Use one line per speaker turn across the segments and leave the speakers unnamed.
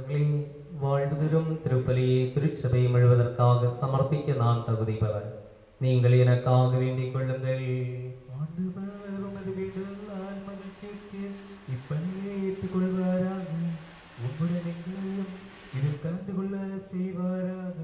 ஆண்டவர்களே, வாழ்வுதரும் திருப்பலியை திருச்சபை முழுவதற்காக சமர்ப்பிக்க நான் தகுதி பெற நீங்கள் எனக்காக வேண்டிக் கொள்ளுங்கள்.
ஆண்டவர் உமது வீடுகளால் மகிழ்ச்சிக்கு இப்பணியை ஏற்றுக்கொள்வாராக. உம்முடன் எங்களையும் இதில் கலந்து கொள்ள செய்வாராக.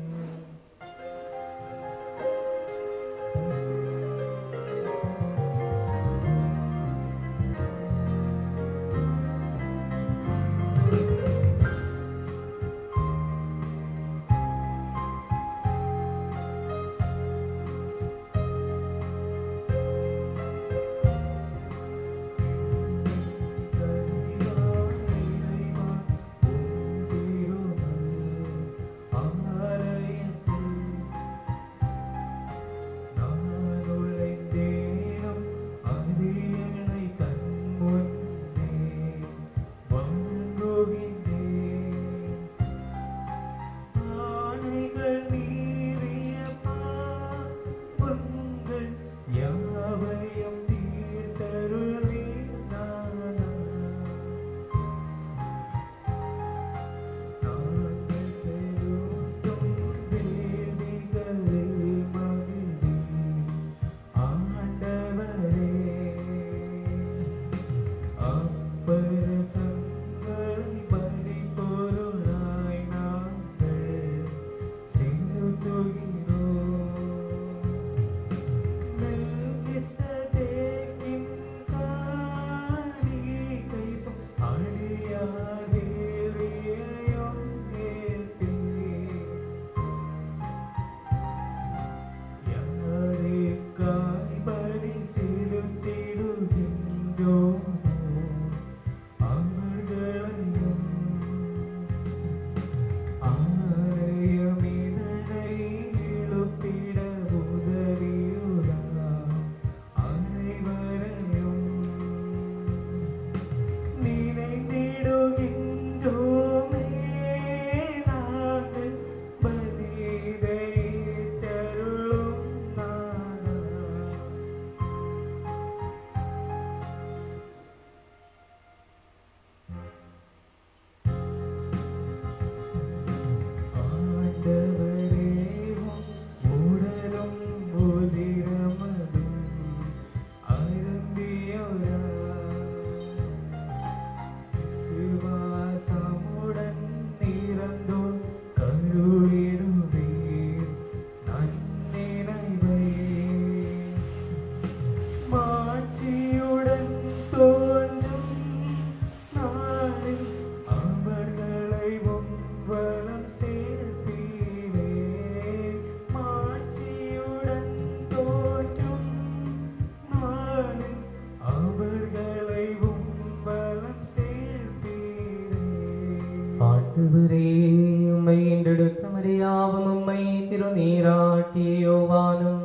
உம்மை ஈண்டெடுத்த மரியாவும் உம்மை திருநீராட்டிய யோவானும்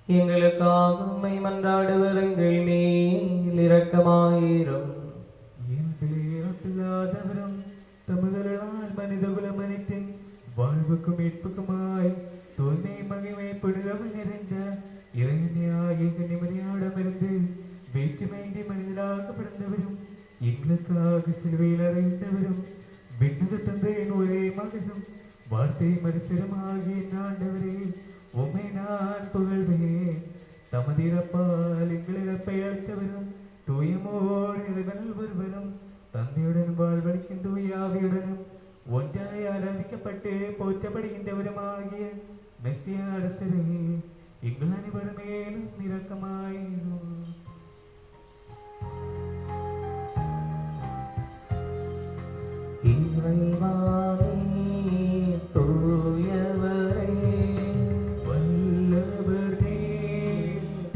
எங்களுக்காக உம்மை மன்றாடுவர் எங்கள் மேல் இரக்கமாயிரும்.
என் பிள்ளையாட்டில்லாதவரும் தமதலால் மனிதகுலம் அனைத்தின் வாழ்வுக்கும் மீட்புக்குமாய் தூய்மை மகிமை புனிதம் நிறைந்த இறைவனையாகிய கன்னிமரியாடமிருந்து வேற்றுமையின்றி மனிதராக பிறந்தவரும் எங்களுக்காக சிலுவையில் அறைந்தவரும் விண்ணக தந்தையின் ஒரே மகனும் வார்த்தை மறுத்திரமாகிய ஆண்டவரே, உம்மை நான் புகழ்வேன். தமது இறப்பால் எங்கள் இறப்பை அளித்தவரும் தூயமோர் இறைவனில் ஒருவரும் தந்தையுடன் வாழ்வழிக்கும் தூய ஆவியுடனும் ஒன்றாய் ஆராதிக்கப்பட்டு போற்றப்படுகின்றவருமாகிய மெஸ்ஸியா அரசரே, எங்கள் அனைவரும் மேலும் இரக்கமாயிரும்.
இறைவானே தூயவரே,
வல்லவரே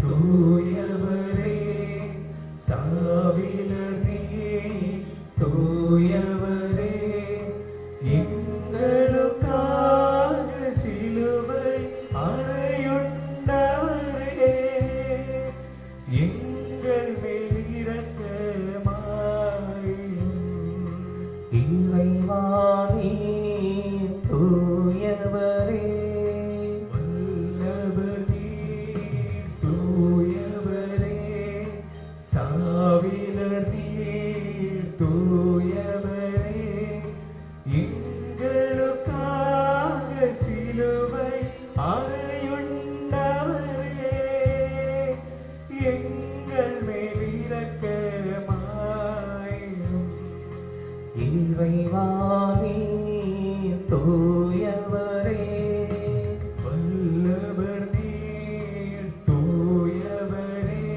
தூயவரே, சாவிலரே தூயவரே, எங்களுக்காக சிலுவை அறையுண்டவரே, எங்கள் மேல் இரக்கமாயிரும்.
இறைவானே நீ தூயவரே
வல்லவர் நீர் தூயவரே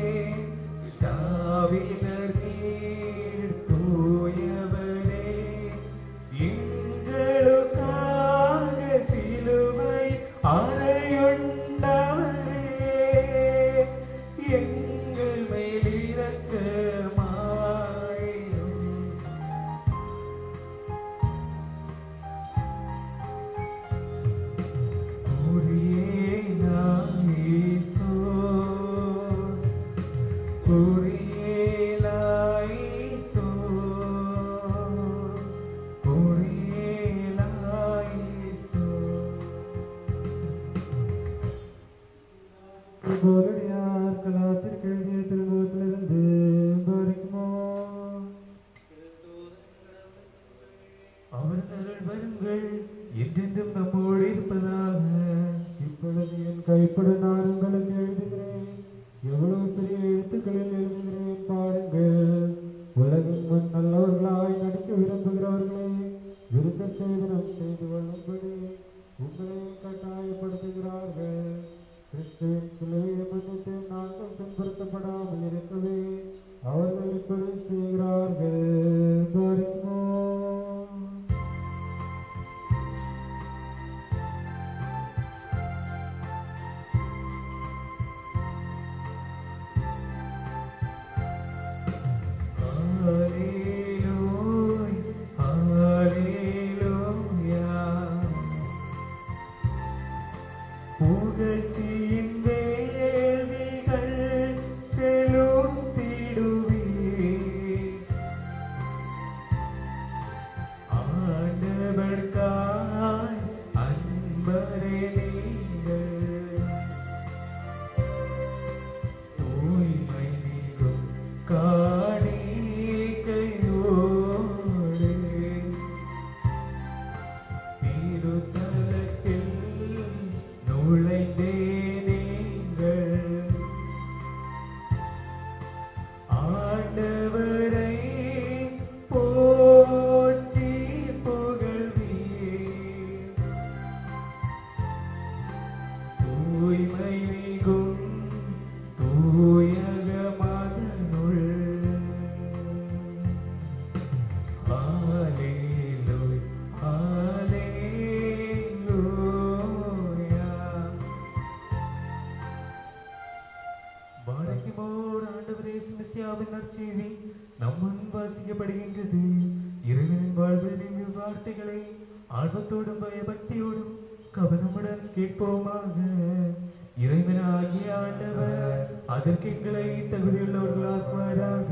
சாவினர் நீர் தூயவரே எங்களுக்காக சிலுவை அறையுண்டவரே எங்கள் மேல் இரக்கமாயிரும். அவர்கள் வருங்கள் என்றென்றும் நம்மோடு இருப்பதாக.
இப்பொழுது என் கைப்பட நான் உங்களுக்கு எழுதுகிறேன். எவ்வளவு பெரிய எழுத்துக்களில் எழுதுகிறேன் பாருங்கள். உலகின் முன் நல்லவர்களாய் நடிக்க விரும்புகிறவர்களை விருத்த சேதனம் செய்து கொள்ளும்படி உங்களை கட்டாயப்படுத்துகிறார்கள். கிறிஸ்துவின் சிலுவையை முன்னிட்டு நாங்கள் துன்புறுத்தப்படாமல் இருக்கவே அவர்கள் இப்படி செய்கிறார்கள்.
புகழ்ச்சியின் வேள்விகள் செலுத்திடுவே. ஆண்டவர்க்காய் அன்பரே நீங்கள் தூய்மை நீக்கும் காணிக்கையோடு திருத்தலத்தில் நுழைந்தே நீங்கள் ஆண்டவரை போற்றி புகழ்வீர். தூய்மை மிகும் தூயகமாதனுள் நற்செய்தி நம்முன் வாசிக்கப்படுகின்றது. இறைவனின் வாழ்வின் வார்த்தைகளை ஆர்வத்தோடும் பயபக்தியோடும் கவனமுடன் கேட்போமாக. இறைவனாகிய ஆண்டவர் அதற்கு எங்களை தகுதியுள்ளவர்களாக்குவாராக.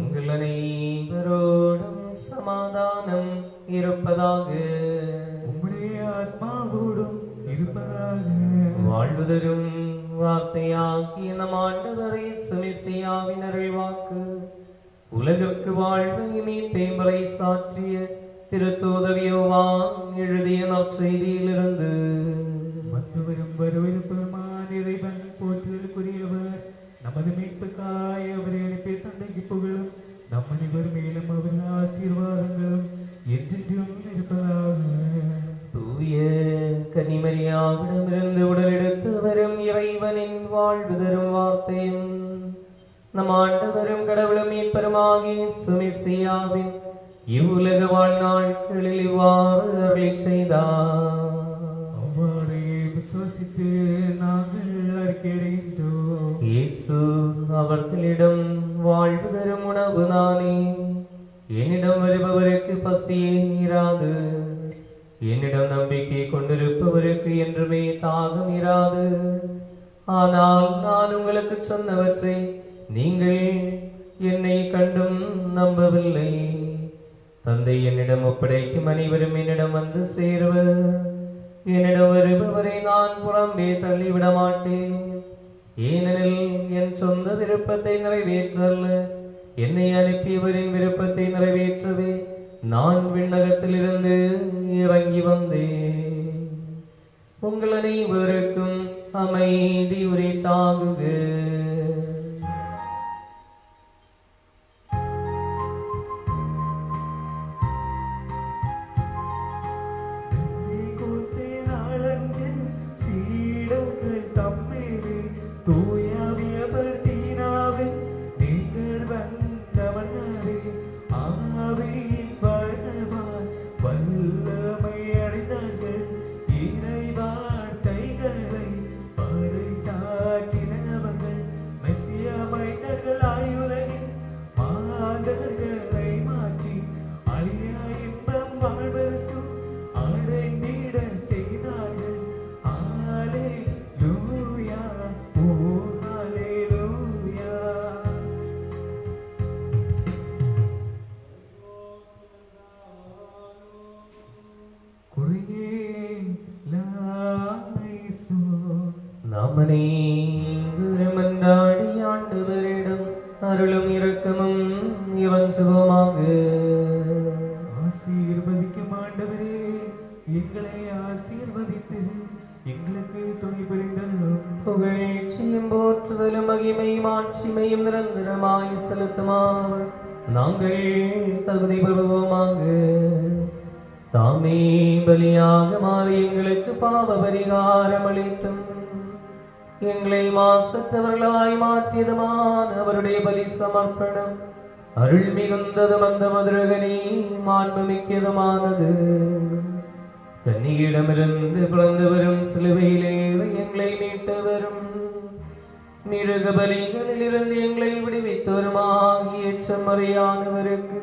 உங்கள் அனைவரோடும் சமாதானம் இருப்பதாக.
உம்முடைய ஆத்மாவோடும் இருப்பதாக.
வாழ்வு தரும் வார்த்தையாகிய நம் ஆண்டவரை சுமிசியாவின் அருள்வாக்கு உலகிற்கு வாழ்வை மீட்பை சாற்றிய திருத்தூதர் யோவான் எழுதிய நற்செய்தியிலிருந்து.
மற்றவரும் வரவிருப்பருமான இறைவன் போற்றுதலுக்குரியவர். நமது மீட்புக்காய் அவரை அனுப்பி தந்தைக்கு புகழும் நம் அனைவர் மேலும் அவர்கள் ஆசீர்வாதங்களும் என்றென்றும் இருப்பதாக.
தூய கன்னிமரியாவிடமிருந்து உடலெடுத்து வரும் இறைவனின் வாழ்வு தரும் வார்த்தையும் நம் ஆண்டவரும் கடவுளும் மீட்பருமாகிய சுமிசியாவின் இவ்வுலக வாழ்நாட்களில் இவ்வாறு அருளிச் செய்தார்.
அவ்வாறே விசுவசித்து நாங்கள் அறிக்கையிடுகின்றோம்.
இயேசு அவர்களிடம் வாழ்வு தரும் உணவு நானே. என்னிடம் வருபவருக்கு பசியே இராது. என்னிடம் நம்பிக்கை கொண்டிருப்பவருக்கு என்றுமே தாகம் இராது. ஆனால் நான் உங்களுக்கு சொன்னவற்றை நீங்கள் என்னை கண்டும் நம்பவில்லை. தந்தை என்னிடம் ஒப்படைக்கும் அனைவரும் என்னிடம் வந்து சேருவர். என்னிடம் வருபவரை நான் புறம்பே தள்ளிவிட மாட்டேன். ஏனெனில் என் சொந்த விருப்பத்தை நிறைவேற்றல்ல, என்னை அனுப்பியவரின் விருப்பத்தை நிறைவேற்றவே நான் விண்ணகத்திலிருந்து இறங்கி வந்தேன். உங்கள் அனைவருக்கும் அமைதி உரித்தாகுக. மன்றாடி ஆண்டவரிடம் அருளும் இரக்கமும் இவன் சுகமாக.
ஆசீர்வதிக்கும் ஆண்டவரே, எங்களை ஆசீர்வதித்து எங்களுக்கு துணை புரிந்தருளும்.
புகழ்ச்சியும் போற்றுதலும் மகிமையும் ஆட்சிமையும் நிரந்தரமாய் செலுத்துமாறு நாங்கள் தகுதி பெறுவோமாக. தாமே பலியாக மாறி எங்களுக்கு பாவ பரிகாரம் அளித்தும் எங்களை மாசற்றவர்களாய் மாற்றியதுமான அவருடைய பலி சமர்ப்பணம் அருள் மிகுந்ததும் அந்த மதுரகனி மாண்பு மிக்கதுமானது. கன்னியிடமிருந்து பிறந்து வரும் சிலுவையிலே எங்களை மீட்டு வரும் மிருக பலிகளிலிருந்து எங்களை விடுவித்தோருமாகிய செம்மறியானவருக்கு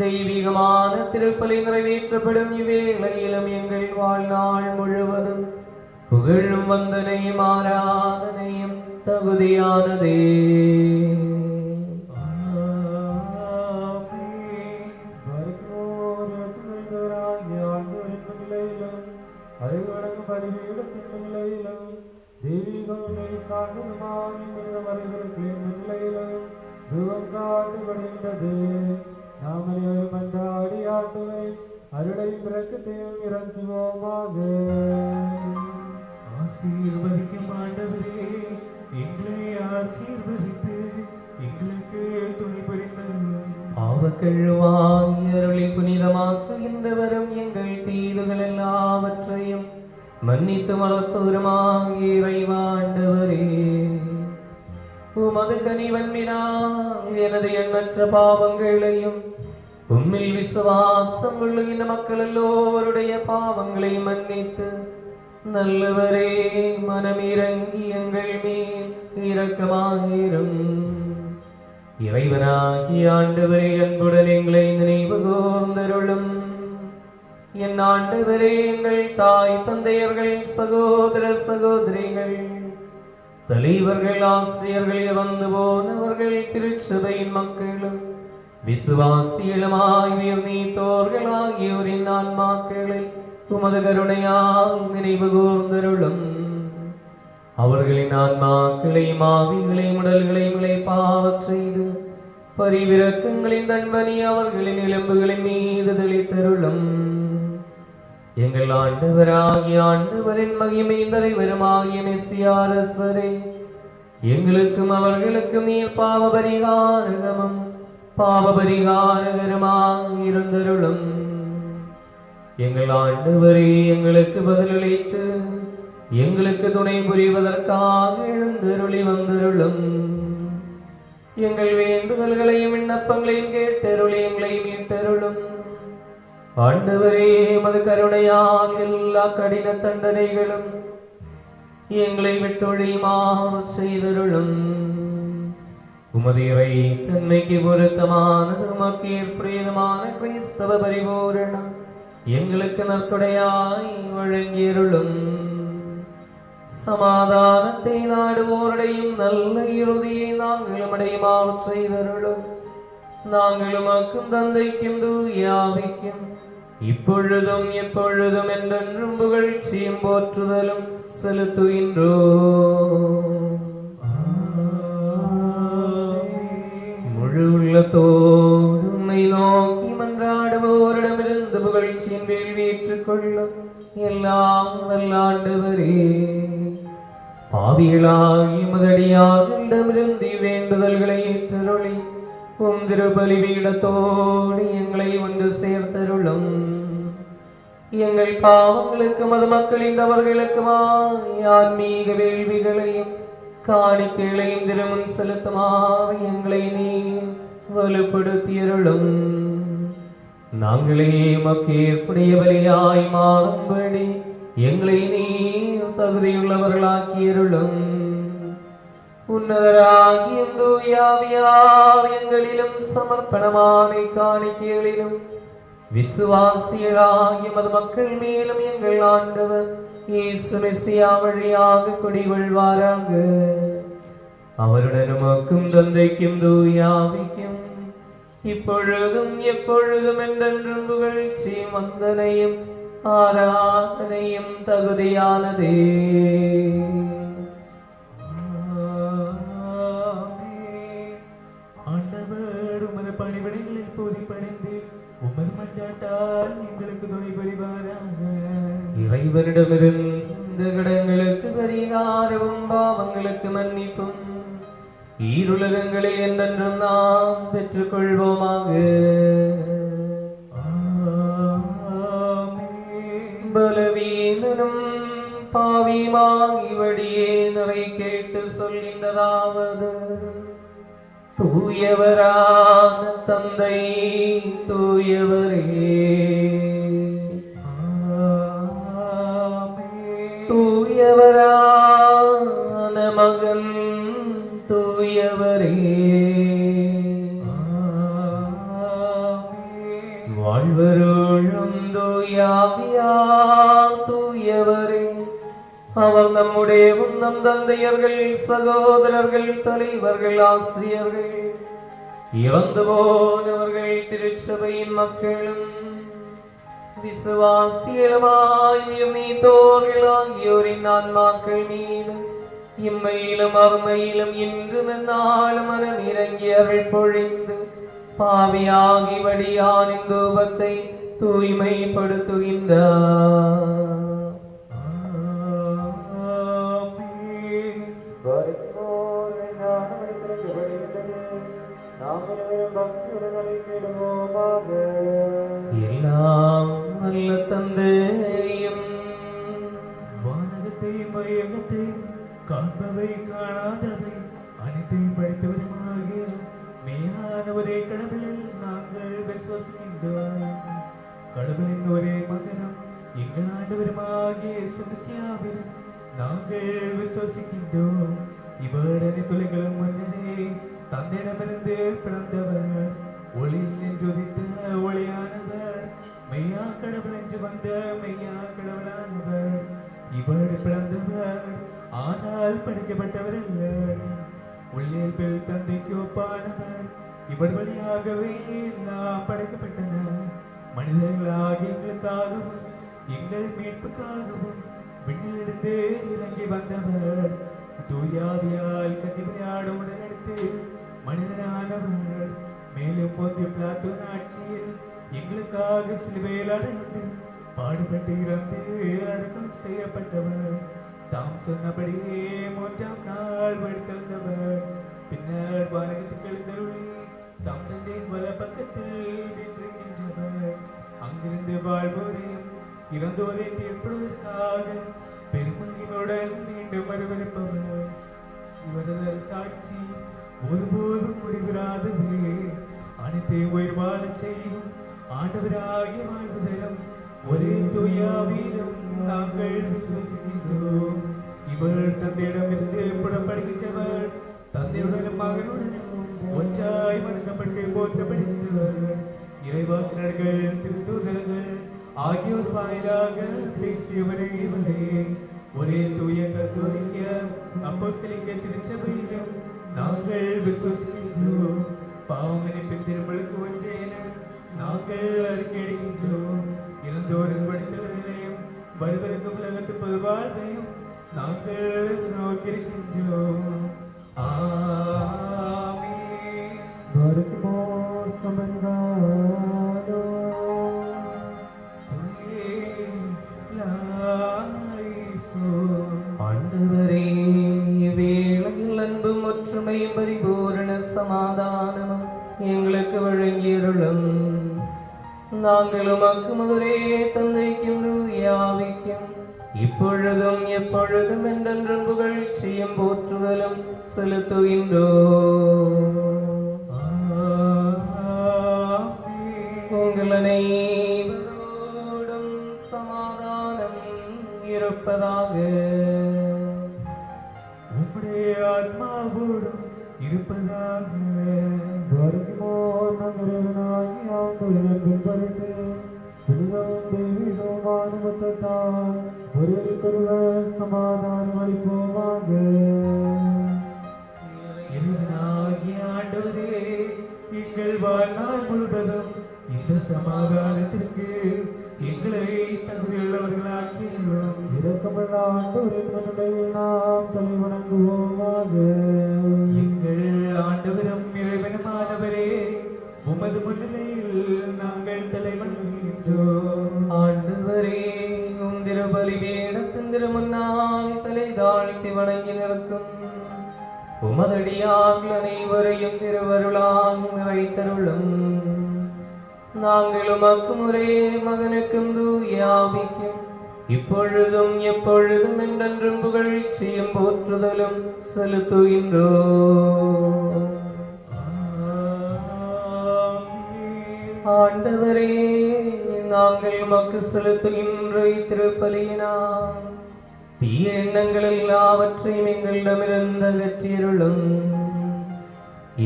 தெய்வீகமான திருப்பலி நிறைவேற்றப்படும் இவ்வேளையிலும் எங்கள் வாழ்நாள் முழுவதும் புகழும் வந்தனையும் ஆராதனையும் தகுதியானதே.
அருளை பிறக்கத்தையும் இறங்குவோமாக.
ஆசீர்வதிக்கும் ஆண்டவரே, எங்களை ஆசீர்வதித்து எங்களுக்கு துணை புரிந்தருளும்.
பாவக்கழுவாய் அருளை புனிதமாக்குகின்றவரும் எங்கள் தீதுகள் எல்லாவற்றையும் மன்னித்து மலத்தோருமாகிய இறைவாண்டவரே, உமது கனிவன்மினால் எனது எண்ணற்ற பாவங்களையும் உம்மில் விசுவாசம் கொள்ளுகின்ற மக்கள் எல்லோருடைய பாவங்களை மன்னித்து நல்லவரே மனமிறங்கி எங்கள் மேல் இரக்கமாயிரும். இறைவனாகிய ஆண்டவரே, அன்புடன் எங்களை நினைவு கூர்ந்தருளும். என் ஆண்டவரே, எங்கள் தாய் தந்தையர்கள் சகோதர சகோதரிகள் தலைவர்கள் ஆசிரியர்கள் வந்து போனவர்கள் திருச்சபையின் மக்களும் விசுவாசிகளுமாய் உயிர் நீத்தோர்கள் ஆகியோரின் ஆன்மாக்களை உமது கருணையால் நினைவு கூர்ந்தருளும். அவர்களின் ஆன்மாக்களையும் ஆவிகளையும் உடல்களையும் இளைப்பாறச் செய்து பரிவிரக்கங்களின் தன்மணி அவர்களின் எலும்புகளின் மீது தெளித்தருளும். எங்கள் ஆண்டவராகிய ஆண்டவரின் மகிமை தலைவருமாகிய மெசியா அரசரே, எங்களுக்கும் அவர்களுக்கும் நீர் பாவ பரிகாரகமும் பாவ பரிகாரகருமாய் இருந்தருளும். எங்கள் ஆண்டவரே, எங்களுக்கு பதிலளித்து எங்களுக்கு துணை புரிவதற்காக எழுந்தருளி வந்தருளும். எங்கள் வேண்டுதல்களையும் விண்ணப்பங்களையும் கேட்டருளி எங்களை மீட்டருளும். ஆண்டவரே, மது கருணையால் எல்லா கடின தண்டனைகளும் எங்களை விட்டொழியுமாறு செய்தருளும். உமது இறை தன்மைக்கு பொருத்தமானது உமக்கு ஏற்புரியதுமான கிறிஸ்தவ பரிபூரணம் எங்களுக்கு நற்கொடையாய் வழங்கியருளும். சமாதானத்தை நாடுவோருடையும் நல்ல இறுதியை நாங்களும் அடையுமாறு செய்தருளும். நாங்கள் உமக்கும் தந்தைக்கும் தூயாவிக்கும் இப்பொழுதும் எப்பொழுதும் என்றென்றும் புகழ்ச்சியும் போற்றுதலும் செலுத்துகின்றோம். முழு உள்ளத்தோடு உம்மை நோக்கி மன்றாடுவோரிடமிருந்து புகழ்ச்சியின் வேள்வி ஏற்றுக்கொள்ளும் எல்லாம் வல்லாண்டவரே, பாவிகளாகி மதடியார்களிடமிருந்து வேண்டுதல்களை ஏற்றருளி உம் திருபலி பீடத்தோடு எங்களை ஒன்று சேர்த்தருளும். எங்கள் பாவங்களுக்கு மது மக்களின் தவறுகளுக்குமாய் ஆன்மீக வேள்விகளையும் காணிக்கைகளையும் திருமுன் செலுத்துமாறு எங்களை நீ வலுப்படுத்தியருளும். நாங்களே மக்கு ஏற்புடைய பலியாய் மாறும்படி எங்களை நீ தகுதியுள்ளவர்களாக்கியருளும். உன்னதராகிய தூயாவியார் எங்களிலும் சமர்ப்பணமான காணிக்கைகளிலும் விசுவாசிகளாகிய மது மக்கள் மேலும் எங்கள் ஆண்டவர் இயேசு மெசியா வழியாக குடிகொள்வாராக. அவருடன் உமக்கும் தந்தைக்கும் தூயாவிக்கும் இப்பொழுதும் எப்பொழுதும் என்றென்றும் புகழ்ச்சியும் வந்தனையும் ஆராதனையும் தகுதியானதே.
ஆதலால் எங்களுக்கு துணை புரிவாராக.
இறைவனிடமிருந்து கடன்களுக்கு பரிகாரமும் பாவங்களுக்கு மன்னிப்பும் ஈருலகங்களில் என்றென்றும் நாம் பெற்றுக்கொள்வோமாக. பலவீனனும் பாவியுமாகிவடியே நிறை கேட்டு சொல்கின்றதாவது: தூயவரான தந்தை, தூயவரே, தூயவரான மகன், தூயவரே, வாழ்வருளும் தூயாவியார் தூயவரே, அவர் நம்முடைய நம் தந்தையர்கள், சகோதரர்கள், தலைவர்கள், ஆசிரியர்கள், இறந்து போனவர்கள், திருச்சபையின் மக்களும் விசுவாசியலுமாய் நீத்தோர்கள் ஆகியோரின் ஆன்மாக்கள் மீது இம்மையிலும் அருமையிலும் இன்றும் எந்நாளும் மனம் இறங்கி அருள் பொழிந்து பாவியாகி வடியானின் தூபத்தை தூய்மைப்படுத்துகின்றார். எல்லாம் நல்ல தந்தையும்
வானகத்தையும் மையகத்தையும் காண்பவை காணாதவை அனைத்தையும் படைத்தவருமாகிய மேலான ஒரே கடவுளில் நாங்கள் விசுவசிக்கின்றோம். கடவுளின் ஒரே மகனும் எங்கள் ஆண்டவருமாகிய சுமசியாவில் நாங்கள் விசுவசிக்கின்றோம். இவர் அனைத்துலகளும் முன்னரே தந்தையிடமிருந்து பிறந்தவர், ஒளியில் நின்றுதித்த ஒளியானவர், மெய்யா கடவுள் என்று வந்த மெய்யா கடவுளானவர். இவர் பிறந்தவர், ஆனால் படைக்கப்பட்டவர் அல்ல. உள்ளில் பெல் தந்தைக்கு ஒப்பானவர். இவர் வழியாகவே நாம் படைக்கப்பட்டன. மனிதர்களாகிய எங்களுக்காகவும் எங்கள் மீட்புக்காகவும் விண்ணிலிருந்து இறங்கி வந்தவர், தூயாவியால் கன்னிமையாடும் உடலெடுத்து மனிதனானவர். மேலும் பொந்திய பிலாத்தோன் ஆட்சியில் எங்களுக்காக சிலுவையில் அடைந்து பாடுபட்டு இறந்து அடக்கம் செய்யப்பட்டவர். தாம் சொன்னபடியே 3ஆம் நாள் உயிர்த்தெழுந்தவர். பின்னர் வானகத்துக்கு எழுந்தருளி தாம் தந்தையின் வல பக்கத்தில் வீற்றிருக்கின்றவர். அங்கிருந்து வாழ்வோரையும் இறந்தோரையும் தீர்ப்பதற்காக பெருமகிமையுடன் மீண்டும் வரவிருப்பவர். இவரது சாட்சி ஒருபோதும் முடிவிராதது. அனைத்தையும் உயிர் வாழச் செய்யும் ஆண்டவராகிய வாழ்வுதலும் ஒரே தூயாவிலும் நாங்கள் விசுவசிக்கின்றோம். இவர் தந்தையிடமிருந்து புறப்படுகின்றவர், தந்தையுடனும் மகனுடனும் ஒன்றாய் வணங்கப்பட்டு போற்றப்படுகின்றவர். இறைவாக்கினர்கள், திருத்தூதர்கள் ஆகியோர் வாயிலாக பேசியவரே இவரே. ஒரே தூய கத்தோலிக்க அப்போஸ்தலிக்க திருச்சபையிலும் நாங்கள் விசுவசிக்கின்றோம். பாவமன்னிப்பின் திருமலுக்கு ஒன்றே என நாங்கள் அறிக்கையிடுகின்றோம். இறந்தோரின் படுத்தலையும் வருவதற்கு உலகத்து பொது வாழ்வையும் நாங்கள் நோக்கியிருக்கின்றோம். ஆமென்.
ஆண்டவரே, வேளையில் அன்பும் ஒற்றுமையும் பரிபூரண சமாதானமும் எங்களுக்கு வழங்கியருளும். நாங்களும் அக்குமதுரே தந்தைக்கும் தூயாவிக்கும் இப்பொழுதும் எப்பொழுதும் என்றென்றும் புகழ்ச்சியும் போற்றுதலும் செலுத்துகின்றோம். உங்கள் அனைவரோடும் சமாதானம் இருப்பதாக.
உம்முடைய ஆத்மாவோடும் இருப்பதாக.
சமாதானம் அளிப்போமாக.
இறைவனாகிய ஆண்டவரே, எங்கள் வாழ்நாள் முழுவதும் இந்த சமாதானத்திற்கு எங்களை தகுதியுள்ளவர்களாக்கியுள்ளோம்.
இரக்கமுள்ள ஆண்டவரின் முன்னிலையில் நாம் தலை வணங்குவோமாக.
எங்கள் ஆண்டவரும் இறைவனுமானவரே, உமது முன்னிலையில் நாங்கள் தலை வணங்குகின்றோம்.
பலிபீடத்தின் திருமுன்னால் தலை தாழ்த்தி வணங்கி நிற்கும் உமதடியார்கள் அனைவரையும் திருவருளால் நிறைத்தருளும். நாங்கள் உமக்கும் ஒரே மகனுக்கும் தூயாவிக்கும் இப்பொழுதும் எப்பொழுதும் என்றென்றும் புகழ்ச்சியும் போற்றுதலும் செலுத்துகின்றோம். ஆண்டவரே, நாங்கள் உமக்கு செலுத்துகின்ற திருப்பலியினால் தீய எண்ணங்கள் எல்லாவற்றையும் எங்களிடமிருந்து அகற்றியருளும்.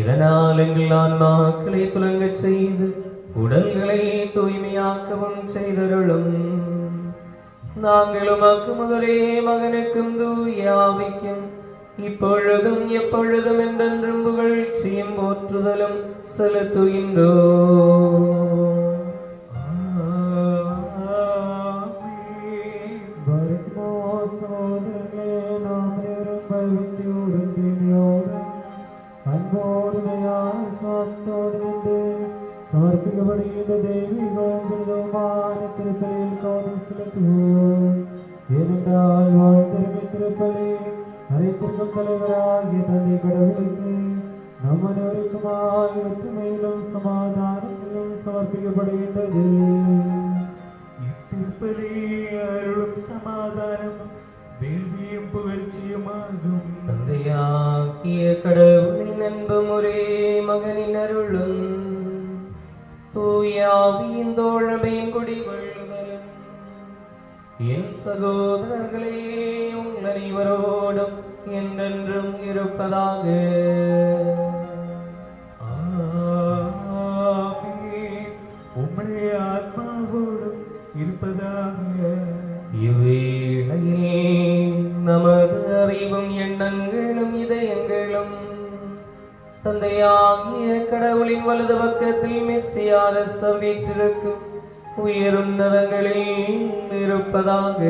இதனால் எங்கள் ஆன்மாக்களை துலங்கச் செய்து உடல்களை தூய்மையாக்கவும் செய்தருளும். நாங்கள் உமக்கு முதலே மகனுக்கும் தூயாவிக்கும் இப்பொழுதும் எப்பொழுதும் என்றென்றும் புகழ்ச்சியும் போற்றுதலும் செலுத்துகின்றோம்.
அனைத்திற்கும் தலைவராகிய தந்தை கடவுளுக்கு நம் அனைவருக்குமாய் ஒற்றுமையிலும் சமாதானத்திலும் சமர்ப்பிக்கப்படுகின்றது.
இத்திருப்பலி அருளும் சமாதானமும் வேள்வியும் புகழ்ச்சியுமாகும்.
தந்தையாகிய கடவுளின் அன்பும் ஒரே மகனின் அருளும் தூயாவியின் தோழமையும் குடிகொள்ளுதலும் என் சகோதரர்களே உங்கள் அனைவரோடும் என்றென்றும் இருப்பதாக.
உம்முடைய ஆத்மாவோடும் இருப்பதாக.
இவ்வேளையிலே நமது அறிவும் எண்ணங்களும் இதயங்களும் தந்தையாகிய கடவுளின் வலது பக்கத்தில் மெஸ்ஸியார் வீற்றிருக்கும் உயருன்னதங்களில் இருப்பதாக.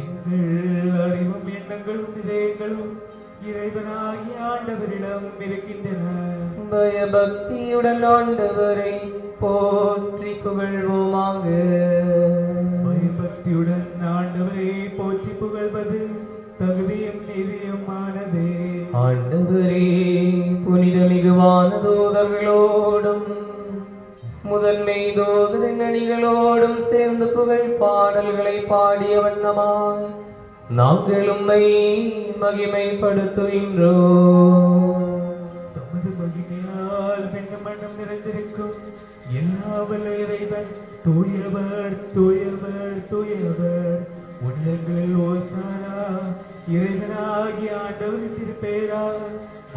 எங்கள் அறிவும் எண்ணங்களும் இதயங்களும் இறைவனாகிய ஆண்டவரிடம் இருக்கின்றன.
பயபக்தியுடன் ஆண்டவரை போற்றி புகழ்வோமாக.
பயபக்தியுடன் ஆண்டவரை போற்றி புகழ்வது தகுதியும் நீதியுமானதே.
ஆண்டவரே, புனித மிகுவான தூதர்களோடும் முதன்மை தூதரின் அணிகளோடும் சேர்ந்து புகழ் பாடல்களை பாடிய வண்ணமாய் நாங்கள் உம்மை மகிமைப்படுத்துகின்றோம்.
தமது மகிமையால் விண்ணும் மண்ணும் நிறைந்திருக்கும் எல்லா வல்ல இறைவன் தூயவர் தூயவர் தூயவர். உன்னதங்களில் ஓசானா. இறைவனாகிய ஆண்டவர் திருப்பெயரால்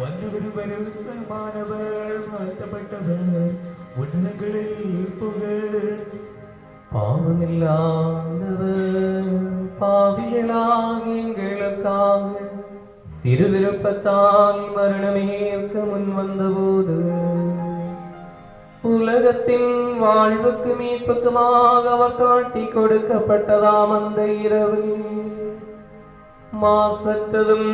வந்தவர் வருமானவர் வாழ்த்தப்பட்டவர். உன்னதங்களில் புகழ்.
பாவமில்லாதவர் பாவிகளாகி எங்களுக்காக திருவிருப்பத்தால் மரணமேற்க முன் வந்தபோது உலகத்தின் வாழ்வுக்கு மீட்புக்குமாக அவர் காட்டி கொடுக்கப்பட்டதாம் அந்த இரவில் மாசற்றதும்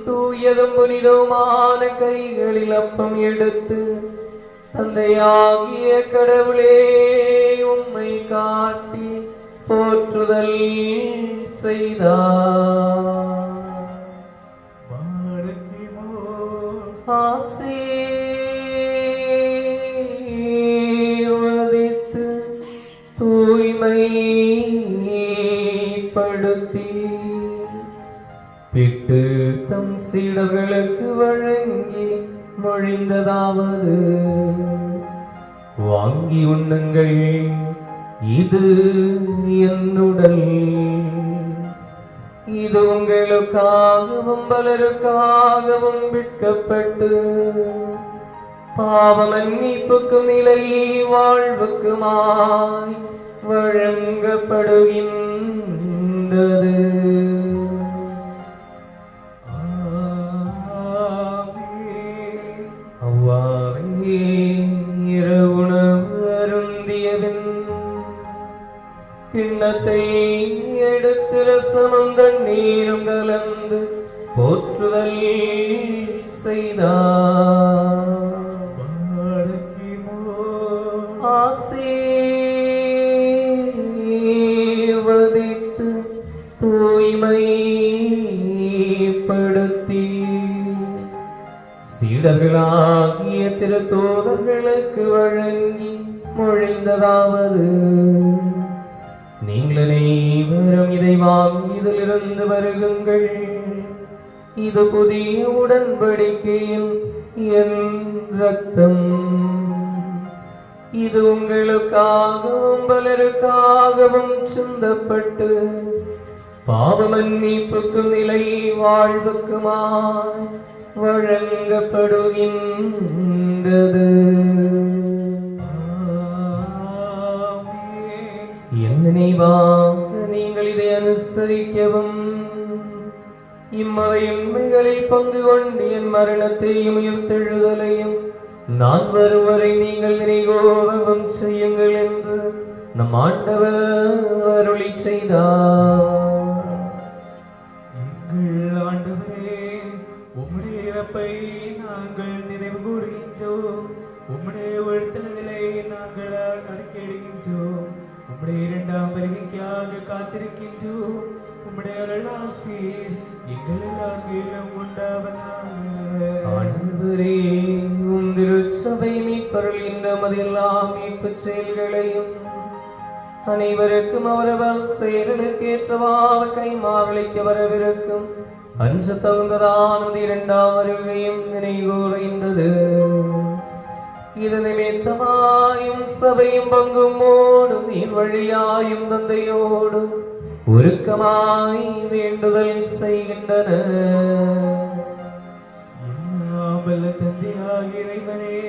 தூயதும் புனிதவுமான கைகளில் அப்பம் எடுத்து தந்தையாகிய கடவுளே உம்மை காட்டி போற்றுதல் செய்தார். ஆசீர்வதித்து தூய்மைப்படுத்தி பிட்டு தம் சீடர்களுக்கு வழங்கி மொழிந்ததாவது, வாங்கி உண்ணுங்கள், இது என் உடல். இது உங்களுக்காகவும் பலருக்காகவும் விற்கப்பட்டு பாவ மன்னிப்புக்கும் நிலை வாழ்வுக்குமாய் வழங்கப்படுகின்றது. அவ்வாறே இரவுணவு அருந்தியபின் கிண்ணத்தை எடுத்து ரசமும் தண்ணீரும் கலந்து போற்றுதல் செய்தார். ஆசீர்வதித்து தூதர்களுக்கு வழங்கி மொழிந்ததாவது: நீங்கள் அனைவரும் இதை வாங்கி இதிலிருந்து வருகுங்கள். இது புதிய உடன்படிக்கையின் என் இரத்தம். இது உங்களுக்காகவும் பலருக்காகவும் சிந்தப்பட்டு பாவ மன்னிப்புக்கும் நிலை வாழ்வுக்குமாய் வழங்கப்படுகின்றது. என் நினைவாக நீங்கள் இதை அனுசரிக்கவும். இம்மறையுண்மைகளில் பங்கு கொண்டு என் மரணத்தையும் உயிர்த்தெழுதலையும் நான் வரும் வரை நீங்கள் நினைகூரவும் செய்யுங்கள் என்று நம் ஆண்டவர் அருளி செய்தார்.
எங்கள் ஆண்டவரே, உம்முடைய இறப்பை நாங்கள் நினைவு கூறுகின்றோம். உம்முடைய உயிர்த்தெழுதலை நாங்கள் அறிக்கையிடுகின்றோம். உம்முடைய இரண்டாம் வருகைக்காக காத்திருக்கின்றோம். உம்முடைய அருளாசீர் எங்கள் எல்லாரிலும் உண்டாவதாக.
ஆண்டவரே, உம் திருச்சபை மீட்பருளின் நமதெல்லாம் மீட்புச் செயல்களையும் அனைவருக்கும் அவரவர் செயலுக்கு ஏற்றவாறு கைமாறளிக்க வரவிருக்கும் அஞ்சு தகுந்ததான இரண்டாம் வருகையும் நினைகூறுகின்றது. இது நிமித்தமாயும் சபையும் பங்குமோடும் நீர் வழியாயும் தந்தையோடும் உருக்கமாய் வேண்டுதல் செய்கின்றன.
வல்ல தந்தையாகிய இறைவனே,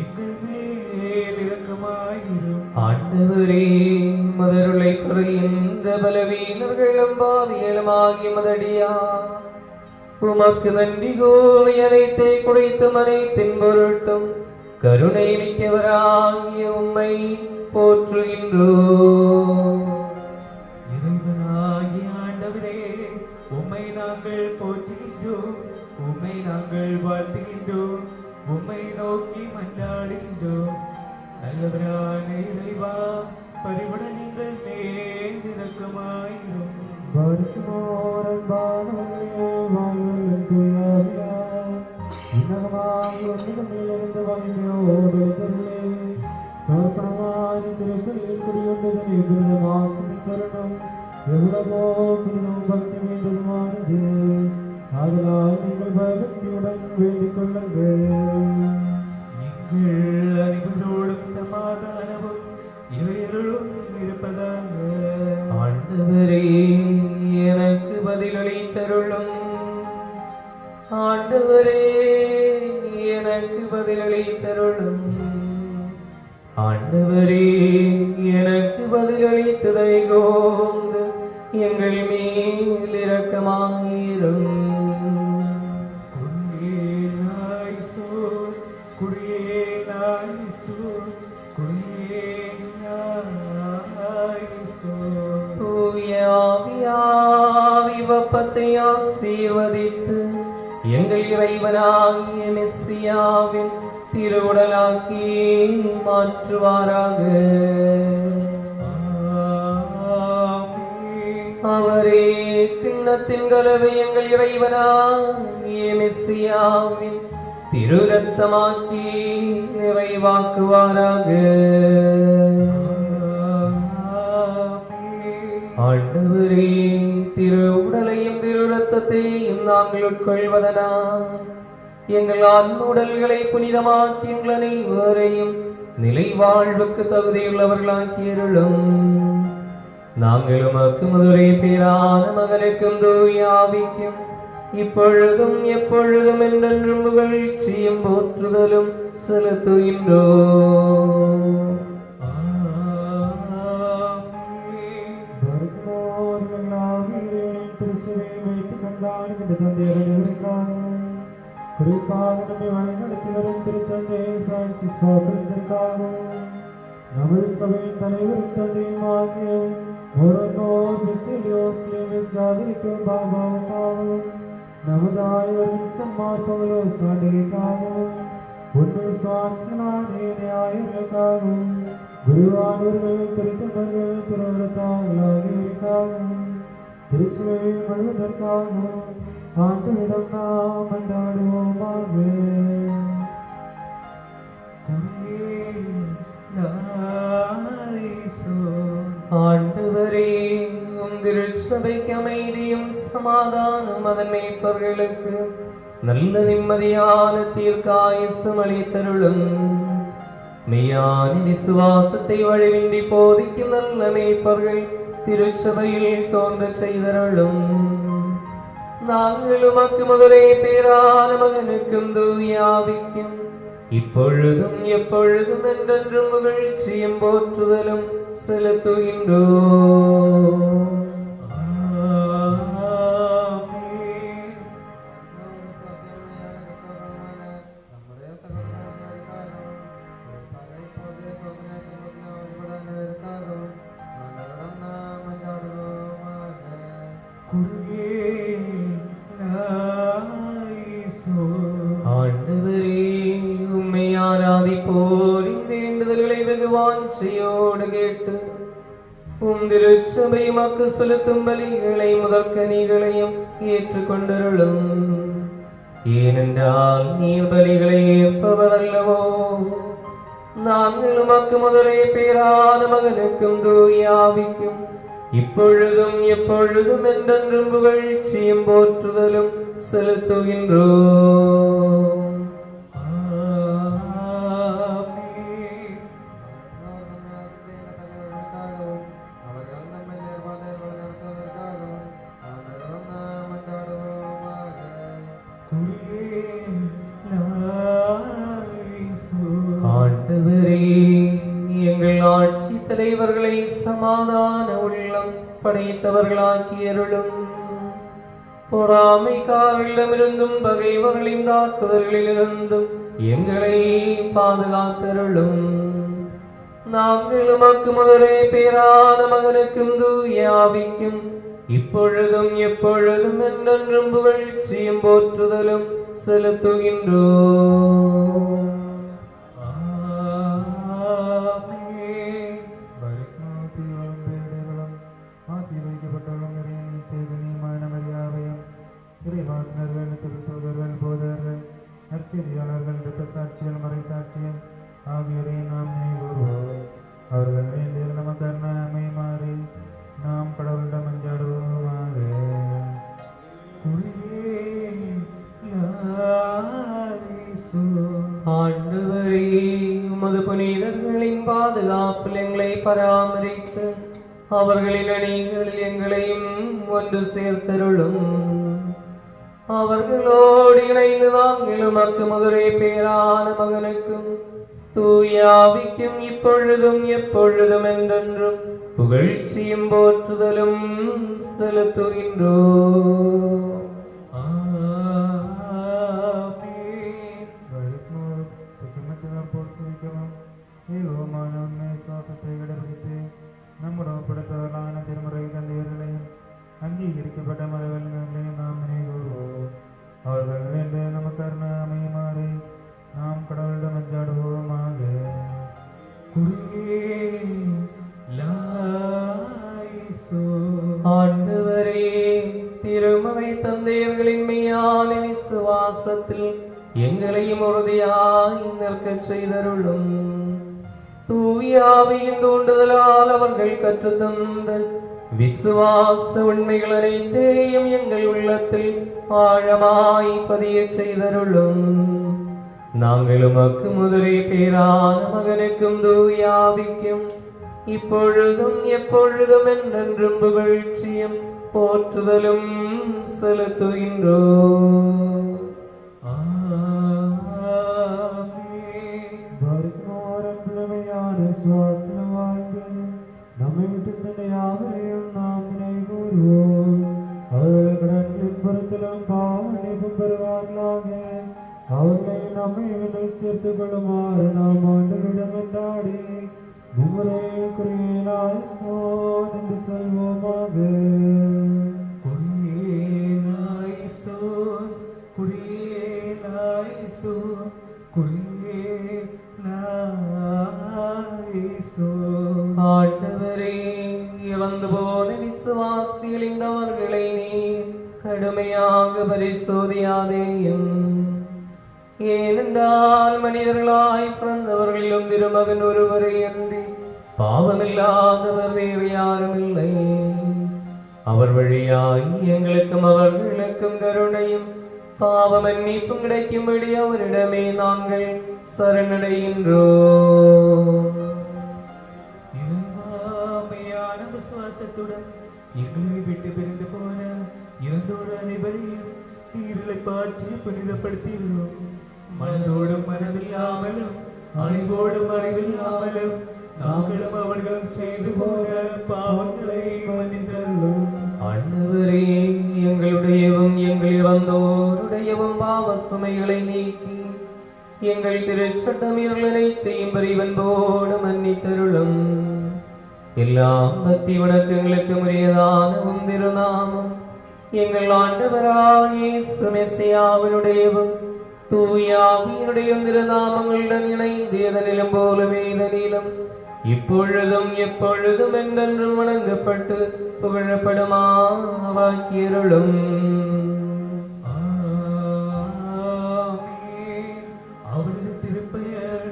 எங்கள் மேல் இரக்கமாயிரும்.
ஆண்டவரே, மதருளை குறைகின்ற பலவீனர்களும் பாவிகளுமாகிய மதடியா உமக்கு நன்றி கூறி அனைத்தை குறைத்து மனைத்தின் பொருட்டும் கருணை மிக்கவராகிய உம்மை போற்றுகின்றோம்.
இறைவனாகிய ஆண்டவரே, உம்மை நாங்கள் போற்றுகின்றோம். உம்மை நாங்கள் வாழ்த்துகின்றோம். உம்மை நோக்கி மன்றாடுகின்றோம். நல்லவரான இறைவா, பரிவுட நீங்கள் மேல் இரக்கமாயிரும். எங்கள் அனைவரோடும் சமாதானமும் இவையருளும் இருப்பதாக.
ஆண்டவரே, எனக்கு பதிலளித்தருளும். ஆண்டவரே, எனக்கு பதிலளித்தருளும். ஆண்டவரே, எனக்கு பதிலளித்ததை கோந்து எங்கள் மேல் இரக்கமாயிரும். விவப்பத்தை ஆசீர்வதித்து எங்கள் இறைவனாகிய மெஸ்ஸியாவின் திருவுடலாக்கி மாற்றுவாராக. அவரே கிண்ணத்தின் கலவை எங்கள் இறைவனாகிய மெஸ்ஸியாவின் திரு ரத்தமாக்கி நிறைவாக்குவாராக. ஆண்டவரே, திரு உடலையும் திரு ரத்தத்தையும் நாங்கள் உட்கொள்வதனால் எங்கள் ஆன்ம புனிதமாக்கி எங்கள் அனைவரையும் நிலை வாழ்வுக்கு தகுதியுள்ளவர்களாக்கியருளும். நாங்கள் உமக்கு மதுரை பேரான மகனுக்கும் தூய ஆவிக்கும் இப்பொழுதும் எப்பொழுதும் என்றென்றும் புகழ்ச்சியும் போற்றுதலும் செலுத்துகின்றோம்.
குறிப்பாக நம்மை வழிநடத்தி வரும் திருத்தந்தை பிரான்சிஸ் பாப்பரசருக்காகவும் நமது சபையின் தலைவரும் தந்தையுமாகிய மோரோனோர் பெசிலியோஸ் கிளேமிஸ் காதலிக்கும் பாபாவுக்காகவும் நமது ஆய்வரின் சன்மார் பவுலோஸ் ஆண்டகைக்காகவும் உண்மை சுவாசனான நியாயங்களுக்காகவும் குருவானவர்கள் திருத்தந்தர்கள் திருவிழத்தார்கள் ஆகியோருக்காகவும் திருச்சுவை முழுவதற்காகவும் ஆண்டவரிடம் நாம் மன்றாடுவோமாக.
ஆண்டவரே, உம் திருச்சபைக்கு அமைதியும் சமாதானம் அதன் மேய்ப்பர்களுக்கு நல்ல நிம்மதியான தீர்க்காயுசும் அளித்தருளும். மெய்யான விசுவாசத்தை வழிவின்றி போதிக்கும் நல்ல மேய்ப்பர்கள் திருச்சபையில் தோன்ற செய்தருளும். நாங்கள் உமக்கு முதலே பேரான மகனுக்கும் தூயாவிக்கும் இப்பொழுதும் எப்பொழுதும் என்றென்றும் புகழ்ச்சியும் போற்றுதலும் செலுத்துகின்றோம். ஆண்டவரே, உம்மை ஆராதிப்போரின் வேண்டுதல்களை வெகு வாஞ்சையோடு கேட்டு உம் திருச்சபை மக்கு செலுத்தும் பலிகளை முதற்கனிகளையும் ஏற்றுக்கொண்டருளும். ஏனென்றால் நீர் பலிகளை ஏற்பவர் அல்லவோ. நாங்கள் உமக்கு முதலே பேரான மகனுக்கும் தூயாவிக்கும் இப்பொழுதும் எப்பொழுதும் என்றென்றும் புகழ்ச்சியும் போற்றுதலும் செலுத்துகின்றோம். ஆண்டவரே, எங்கள் ஆட்சி தலைவர்களை சமாதான உள்ளம் படைத்தவர்களாக்கியருளும். பொறாமைக்காரர்களிடமிருந்தும் பகைவர்களின் தாக்குதல்களிலிருந்தும் எங்களை பாதுகாத்தருளும். நாங்கள் உமக்கு முதலே பேரான மகனுக்கும் தூயாவிக்கும் இப்பொழுதும் எப்பொழுதும் என்றென்றும் புகழ்ச்சியும் போற்றுதலும் செலுத்துகின்றோம்.
சாட்சியம் மறை சாட்சியம் ஆகியோரை நாம் நினைவுறுவோம். அவர்கள் வேண்டிய நமக்கு நன்மை மாறி நாம் கடவுளிடம் மஞ்சாடுவோமாக.
ஆண்டவரே, உமது புனிதர்களின் பாதுகாப்பில் எங்களை பராமரித்து அவர்களின் அணிகளில் எங்களையும் ஒன்று சேர்த்தருளும். அவர்களோடு இணைந்து நாங்கள் உமக்கு முதலே பேரான மகனுக்கும் தூயாவிக்கும் இப்பொழுதும் எப்பொழுதும் என்றென்றும் புகழ்ச்சியும் போற்றுதலும் செலுத்துகின்றோம்.
நம்முடப்படுத்தவர்களான திருமுறை தந்தையர்களையும் அங்கீகரிக்கப்பட்ட மரபுகளையும் நாம் நினைவுறுவோம். அவர்கள் வேண்டு நமக்கு அமையுமாறு நாம் கடவுளிடம் மஞ்சாடுவோமாக.
ஆண்டவரே, திருமறை தந்தையர்களின் மெய்யான விசுவாசத்தில் எங்களையும் உறுதியாய் நிற்கச் செய்தருளும். தூயாவியின் தூண்டுதலால் அவர்கள் கற்றுத்தந்த விசுவாச உண்மைகள் அனைத்தையும் எங்கள் உள்ளத்தில் ஆழமாய் பதிய செய்தருளும். நாங்கள் உமக்கு முதலே பேரான மகனுக்கும் தூயாவிக்கும் இப்பொழுதும் எப்பொழுதும் என்றென்றும் புகழ்ச்சியும் போற்றுதலும் செலுத்துகின்றோம்.
நம்மை விட்டு சென்ற யாவரையும் நாம் நினைவுறுவோம். அவர்கள் கடன்களின் பொருத்திலும் பாவனைப்பும் பெறுவார்களாக. அவர்களை நம்மை விண்ணில் சேர்த்துக் கொள்ளுமாறு நாம் ஆண்டவரிடம் என்றாடி மும்முறை குறியேனாய் என்று சொல்வோமாக.
ஆண்டவரே, வந்து போன விசுவாசிகளின் தவறுகளை நீர் கடுமையாக பரிசோதியாதேயும். ஏனென்றால் மனிதர்களாய் பிறந்தவர்களிலும் திருமகன் ஒருவரை அன்றி பாவமில்லாதவர் வேறு யாரும் இல்லை. அவர் வழியாய் எங்களுக்கும் அவர்களுக்கும் கருணையும் பாவ மன்னிப்பும் கிடைக்கும்படி அவரிடமே நாங்கள் சரணடைகின்றோம்.
இறைவாமையான விசுவாசத்துடன் எங்களை விட்டு பிரிந்து போன இறந்தோடு அனைவரையும் நீரிலை பாற்றி புனிதப்படுத்தியுள்ளோம். மனதோடும் மனமில்லாமலும் அறிவோடும் அறிவில்லாமலும் நாங்களும் அவர்களும் செய்து போன பாவங்களை மன்னித்தருளும்.
ஆண்டவரே, எங்களுடையவும் எங்கள் இறந்தோருடையவும் பாவ சுமைகளை நீக்கி எங்கள் திருச்சட்டமீறல் அனைத்தையும் பரிவன்போடு மன்னித்தருளும். எல்லாம் பக்தி வணக்கங்களுக்கு உரியதானவும் திருநாமம் எங்கள் ஆண்டவராகிய இயேசு மெசியாவினுடையவும் தூயாவியனுடைய திருநாமங்களுடன் இணைந்து எதனிலும் போலவே இதனிலும் இப்பொழுதும் எப்பொழுதும் என்றென்றும் வணங்கப்பட்டு புகழப்படுமாவாக்கியருளும்.
அவரது திருப்பெயர்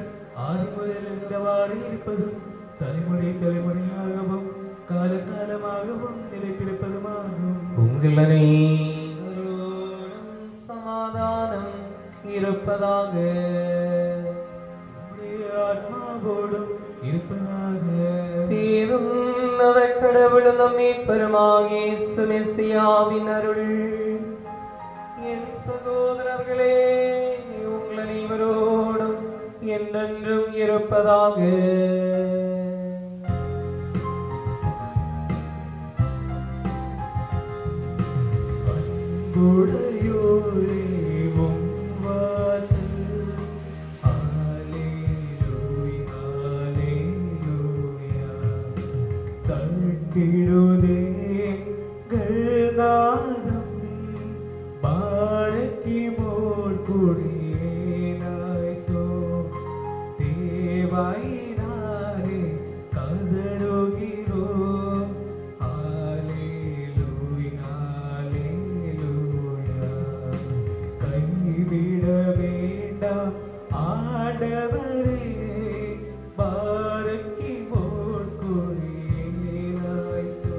ஆதி முதல் இருந்தவாறு இருப்பதும் தலைமுறை தலைமுறையாகவும் காலகாலமாகவும் நிலைத்திருப்பதுமாகும்.
உங்கள் அனைவரோடும் சமாதானம் இருப்பதாக.
ஆத்மாவோடும் இருப்பதாக.
பேரும் கடவுளும் நம்மை பெருமாகிய இயேசு மெசியாவின் அருள் என் சகோதரர்களே உங்கள் அனைவரோடும் என்றென்றும் இருப்பதாக.
அன்புடையோரே உம் வாசல். அல்லேலூயா, அல்லேலூயா. தட்டிடுதே எங்கள் நாதம் பாழக்கி மோர் குடியேனாய் சோ தேவாயினாரே கதறுகிறோம். அல்லேலூயா, அல்லேலூயா. கைவிட வேண்டாம் ஆண்டவரே பாரக்கி மோர் குடியேனாய் சோ.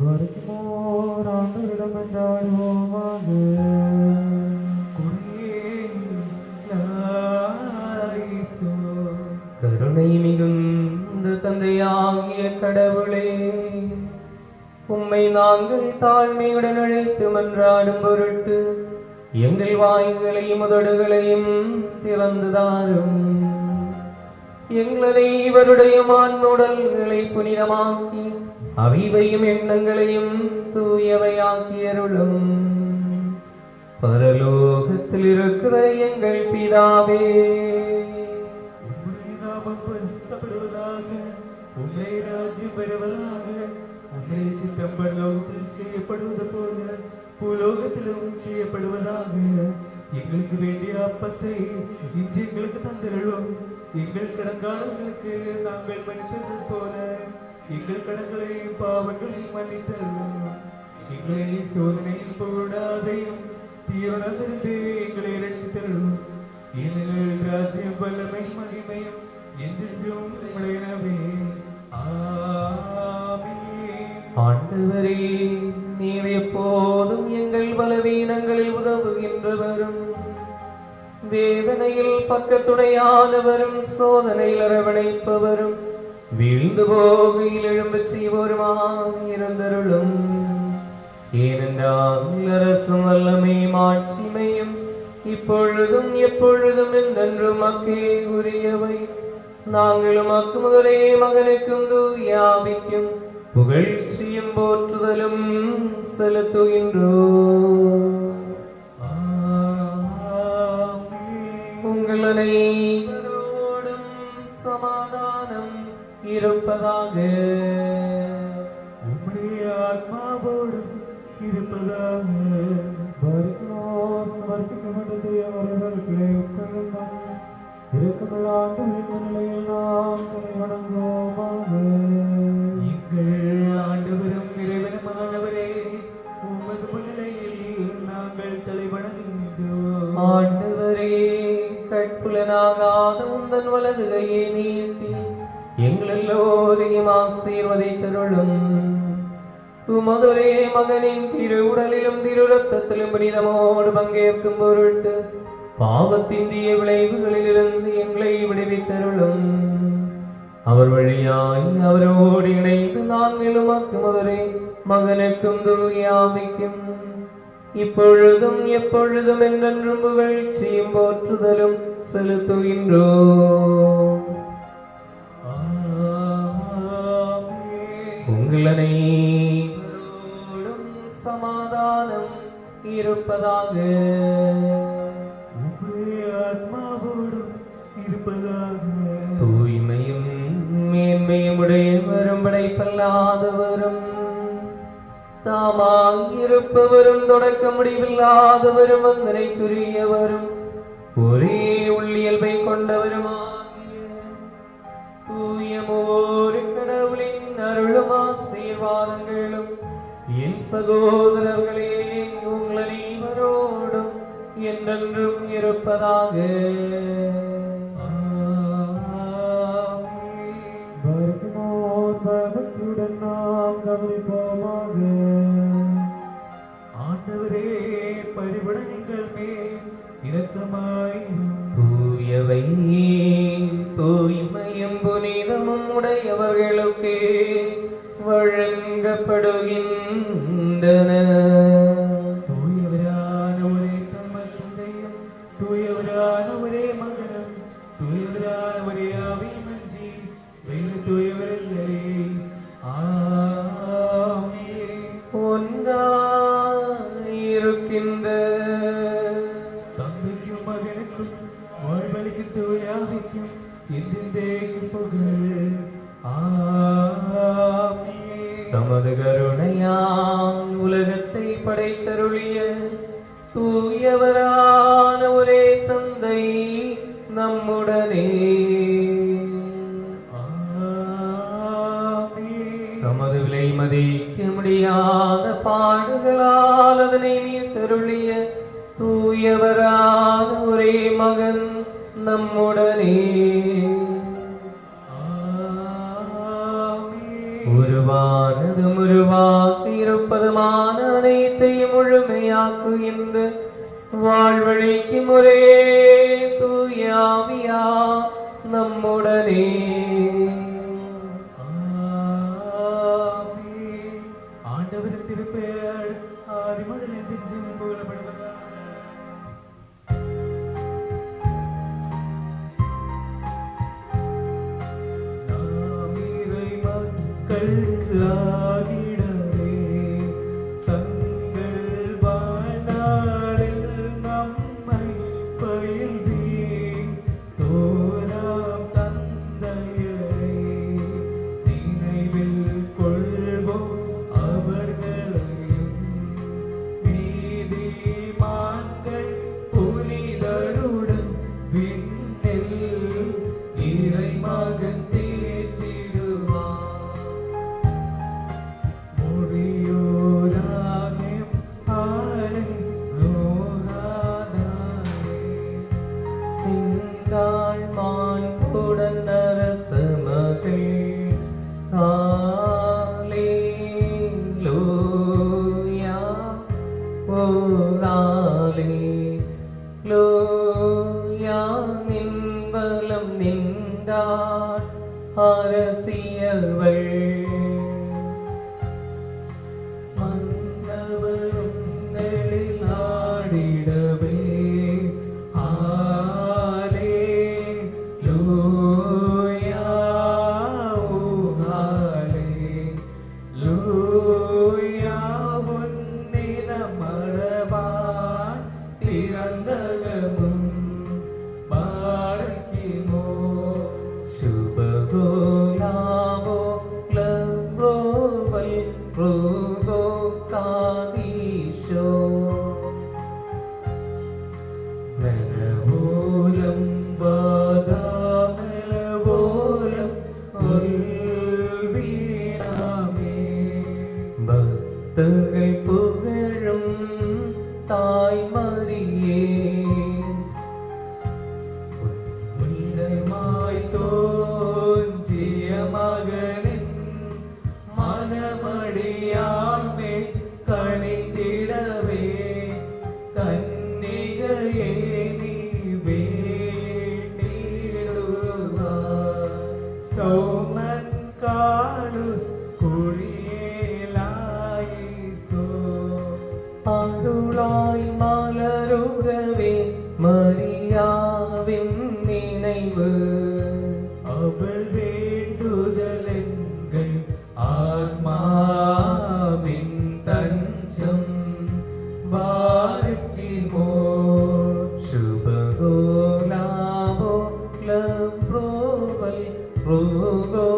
வருமோர் ஆண்டவரிடம் என்றாடுவோமாக.
கருணை மிகுந்த தந்தையாகிய கடவுளே, உம்மை நாங்கள் தாழ்மையுடன் அழைத்து மன்றாடும் பொருட்டு எங்கள் வாய்களையும் உதடுகளையும் திறந்துதாரும். எங்களை இவருடைய மான்முடல்களை புனிதமாக்கி அவிவையும் எண்ணங்களையும் தூயவையாக்கியருளும். பரலோகத்தில் இருக்கிற எங்கள் பிதாவே,
உம்முடைய நாமம் பரிசுத்தப்படுவதாக. உம்முடைய ராஜ்யம் வருவதாக. உம்முடைய சித்தம் பரலோகத்தில் செய்யப்படுவது போல பூலோகத்திலும் செய்யப்படுவதாக. எங்களுக்கு வேண்டிய அப்பத்தை இன்று எங்களுக்கு தந்திரளும். எங்கள் கடன்காரர்களுக்கு நாங்கள் மன்னித்தது போல எங்கள் கடன்களையும் பாவங்களையும் மன்னித்தருளும். எங்களை சோதனையில் போடாதையும் தீருணமிருந்து எங்களை ரட்சித்தருளும். எங்கள் ராஜ்யம் வல்லமை மகிமையும் என்றென்றும் உம்முடையனவே. ஆமென்.
ஆண்டவரே, நீர் எப்போதும் எங்கள் பலவீனங்களில் உதவுகின்றவரும் வேதனையில் பக்கத்துணையானவரும் சோதனையில் அரவணைப்பவரும் வீழ்ந்து போகையில் எழும்பச் செய்வோருமாய் இருந்தருளும். ஏனென்றால் அரசும் வல்லமையும் ஆட்சிமையும் இப்பொழுதும் எப்பொழுதும் என்றென்றும் மக்கே உரியவை. நாங்களும் அக்கு முதலே மகனுக்கும் தூயாவிக்கும் புகழ்ச்சியும் போற்றுதலும் செலுத்துகின்றோம். உங்கள் அனைவரோடும் சமாதானம் இருப்பதாக.
உம்முடைய ஆத்மாவோடும் இருப்பதாக.
வருமோர் சமர்ப்பிக்கப்பட்ட தூயவர்களுக்கு உட்கொள்ளும் இருக்குமுள்ள ஆண்டவரின் முன்னிலையில் நாம் துணை வணங்குவோமாக.
எங்கள் ஆண்டவரும் இறைவனுமானவரே, உமது முன்னிலையில் நாங்கள் தலை வணங்குகின்றோம்.
ஆசீர்வதித்தருளும். உமதுரே மகனின் திரு உடலிலும் திரு ரத்தத்திலும் புனிதமோடு பங்கேற்கும் பொருட்டு பாவத்தின் தீய விளைவுகளிலிருந்து எங்களை விடுவித்தருளும். அவர் வழியாய் அவரோடு இணைந்து நாங்கள் உமக்கு மதுரை மகனுக்கும் தூய ஆவிக்கும் இப்பொழுதும் எப்பொழுதும் என்றென்றும் புகழ்ச்சியும் போற்றுதலும் செலுத்துகின்றோம். உங்கள் அனைவரோடும் சமாதானம் இருப்பதாக.
ஆத்மாவோடும் இருப்பதாக.
தூய்மையும் மேன்மையும் உடையவரும் படைப்பல்லாதவரும் தாமாய் இருப்பவரும் தொடக்க முடிவில்லாதவரும் வந்தனைக்குரியவரும் ஒரே உள்ளியல்பை கொண்டவருமாகிய தூயமோர் கடவுளின் அருளும் ஆசீர்வாதங்களும் என் சகோதரர்களே உங்கள் அனைவரோடும் என்றென்றும் இருப்பதாக.
பக்தியுடன் நாம் கவனிப்போமாக.
ஆண்டவரே பரிவுடன் எங்கள் மேல் இரக்கமாயிரும்.
தூயவை தூய்மையும் புனிதமும் உடையவர்களுக்கு வழங்கப்படுகின்றன.
தூயவரான ஒரே தந்தையும் தூயவரான ஒரே மகனும் தூயவரான ஒரே ஆவியும் அன்றி வேறு தூயவரில்லை. ஆமென்.
ஒன்றாயிருக்கின்ற
தந்தைக்கும் மகனுக்கும் வாழ்வழிக்கும் தூய ஆவிக்கும் என்றென்றைக்கும் புகழ். ஆமென்.
தமது கருணையால் உலகத்தை படைத்தருளிய தூயவரான ஒரே தந்தை நம்முடனே தமது விலை மதிக்க முடியாத பாடுகளால் அதனை மீட்டருளிய தூயவரான ஒரே மகன் நம்முடனே உருவானதும் உருவாக்கி இருப்பதுமான அனைத்தையும் முழுமையாக்குகின்ற வாழ்வழிக்கும் ஒரே தூயாவியா நம்முடனே
ஆண்டவர் திருப்பெயர் ஆதி முதல் என்றும் புகழப்படுவதாக. நாம் இறை மக்கள் ஆகிடவே தங்கள் வாழ்நாளில் நம்மை பயில்வி தோராம் தந்தையரை நினைவில் கொள்வோம். அவர்களையும் நீதிமான்கள் புனிதருடன் விண்ணில் இறைமகன் தேற்றிடுவார். முடியோராகிய ஆலை நோரானாரே.
திங்கள் மாண்புடன் அரசமகள் ஹalleluya ஓ ஹalleluya நின்பலம் நின்றார் அரசியவள்
மன்னவரும் நெறிலாடிடவே ஹalleluya ஓ ஹalleluya உன்னின மரபான் திறந்தகமும் பாரக்கிமோ
சுபகோலாவோ லவ்ரோவல் ரோகோ காதீஷோ
மெனவோலம் வாதாமெலவோலம் கொல்வீனாமே.
பக்தர்கள் புகழும் தாய்மரியே
உன்னிடமாய் தோன்றிய மகனின் மனமடியாமே கனிந்திடவே கன்னிகையே நீ வேண்டிடுவாய். சௌமன் காலுஸ் குழியேலாயிசோ
அருளாய் மலருகவே மரியாவின் நினைவு
அவள் வேண்டுதல் எங்கள் ஆன்மாவின் தஞ்சம் வாரக்கிமோ
சுபகோலாபோ லப்ரோவல் ரோகோ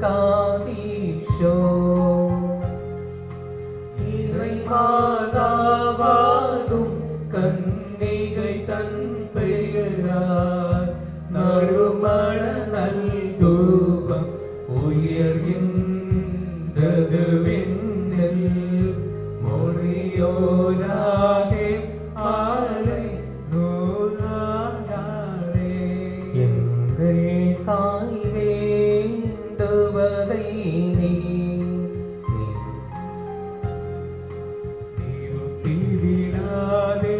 காதீஷோ
இறை மாதாவாகும் கன்னிகை தன் பெயரால் நறுமண நல்தூபம் உயர்கின்றது விண்ணில் மொழியோராகே ஆலை நூலானாரே.
எங்கள் தாய் வேண்டுவதை நீ
திருப்பிவிடாதே